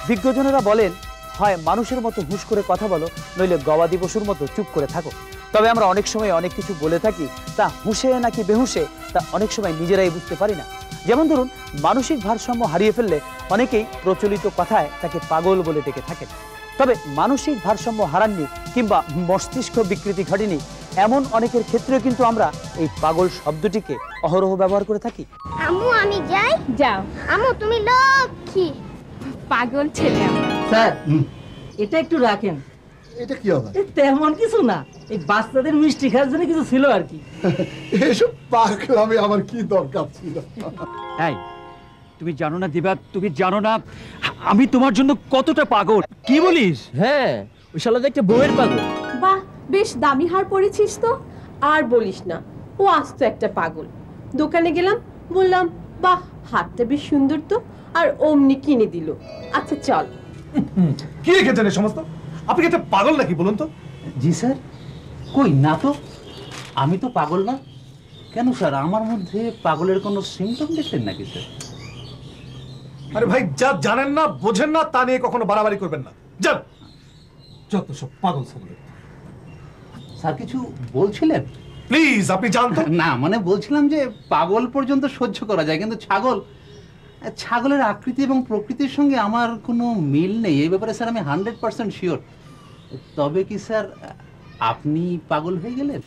বিজ্ঞজনেরা বলেন, হয় মানুষের মতো হুঁশ করে কথা বলো, নইলে গবাদি পশুর মতো চুপ করে থাকো। তবে আমরা অনেক সময় অনেক কিছু বলে থাকি, তা হুঁশে নাকি বেহুঁশে তা অনেক সময় নিজেরাই বুঝতে পারি না। যেমন ধরুন, মানসিক ভারসাম্য হারিয়ে ফেললে অনেকেই প্রচলিত কথায় তাকে পাগল বলে ডেকে থাকেন। তবে মানসিক ভারসাম্য হারাননি কিংবা মস্তিষ্ক বিকৃতি ঘটেনি এমন অনেকের ক্ষেত্রেও কিন্তু আমরা এই পাগল শব্দটিকে অহরহ ব্যবহার করে থাকি। আম্মু আমি যাই। যাও। আম্মু তুমি লক্ষ্মী। পাগল ছেলে আমার। স্যার, এটা একটু রাখেন। এটা কি হবে? তেমন কিছু না, এই বাচ্চাদের মিষ্টি খাওয়ার জন্য কিছু ছিল আর কি। এসব পাগলামি আমার কি দরকার ছিল? এই, তুমি জানো না দিবা, তুমি জানো না আমি তোমার জন্য কতটা পাগল। কি বলিস? হ্যাঁ, ওই শালাতে একটা বউয়ের পাগল। বাহ, বেশ দামি হার পরেছিস তো। আর বলিস না, ও আস্ত একটা পাগল। দোকানে গেলাম, বললাম বাহ হারটা বেশ সুন্দর তো, আর অমনি কিনে দিল। আচ্ছা চল। কি রেখেছেন এই সমস্ত? আপনি কি একটা পাগল নাকি বলুন তো? জি স্যার, কই না তো, আমি তো পাগল না। কেন স্যার, আমার মধ্যে পাগলের কোনো সিমটম দেখলেন নাকি স্যার? আরে ভাই, যা জানেন না বোঝেন না তা নিয়ে কখনো বাড়াবাড়ি করবেন না। যান, যত সব পাগল ছাগল। স্যার কিছু বলছিলেন? প্লিজ আপনি জান তো। না মানে বলছিলাম যে পাগল পর্যন্ত সহ্য করা যায়, কিন্তু ছাগলের আকৃতি এবং প্রকৃতির সঙ্গে আমার কোনো মিল নেই। এই ব্যাপারে স্যার আমি 100% শিওর। তবে কি স্যার আপনি পাগল হয়ে গেলেন?